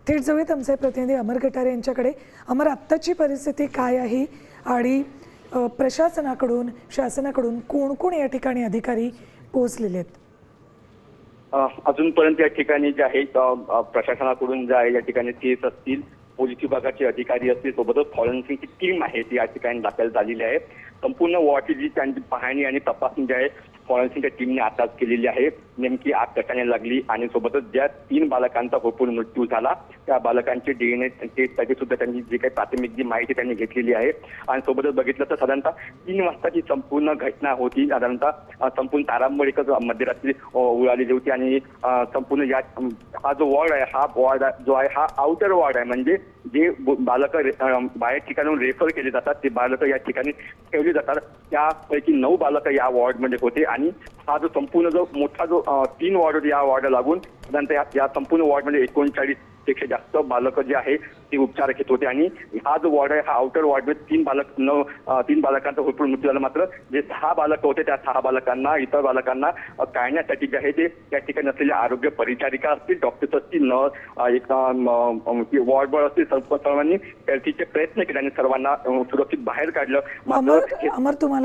थेट जाऊयात आमचे प्रतिनिधी अमर गटारे यांच्याकडे. अमर, आत्ताची परिस्थिती काय आहे आणि प्रशासनाकडून शासनाकडून कोण कोण या ठिकाणी अधिकारी पोहोचलेले आहेत? अजूनपर्यंत या ठिकाणी जे आहे प्रशासनाकडून जे आहे या ठिकाणी केस असतील, पोलीस विभागाचे अधिकारी असतील, सोबतच फॉरेन्सिकची टीम आहे ती या ठिकाणी दाखल झालेली आहे. संपूर्ण वॉर्डची जी त्यांची पाहणी आणि तपासणी जी आहे फॉरेन्सिकच्या टीमने आताच केलेली आहे. नेमकी आग कशाने लागली आणि सोबतच ज्या 3 बालकांचा होरपळून मृत्यू झाला त्या बालकांचे DNA टेस्टसाठी सुद्धा त्यांनी जे काही प्राथमिक जी माहिती त्यांनी घेतलेली आहे. आणि सोबतच बघितलं तर साधारणतः 3 वाजताची संपूर्ण घटना होती. साधारणतः संपूर्ण तारांबळ एकच मध्यरात्री उडालेली होती आणि संपूर्ण या हा जो वॉर्ड आहे हा वॉर्ड जो आहे हा आउटर वॉर्ड आहे. म्हणजे जे बालक बाहेर ठिकाणून रेफर केले जातात ते बालक या ठिकाणी ठेवली जातात. त्यापैकी 9 बालक या वॉर्डमध्ये होते आणि हा जो संपूर्ण जो मोठा जो 3 वॉर्ड या वॉर्ड लागून साधारणतः या संपूर्ण वॉर्डमध्ये 39 पेक्षा जास्त बालक जे आहे ते उपचार घेत होते. आणि हा जो वॉर्ड आहे हा आउटर वॉर्डमध्ये 3 बालकांचा होरपळून मृत्यू झाला. मात्र जे 6 बालक होते त्या 6 बालकांना इतर बालकांना काढण्यासाठी जे आहे ते त्या ठिकाणी असलेल्या आरोग्य परिचारिका असतील, डॉक्टर्स असतील, नर्स, एक वॉर्डबॉय असतील, सर्वांनी त्याचे प्रयत्न केले आणि सर्वांना सुरक्षित बाहेर काढलं. अमर, तुम्हाला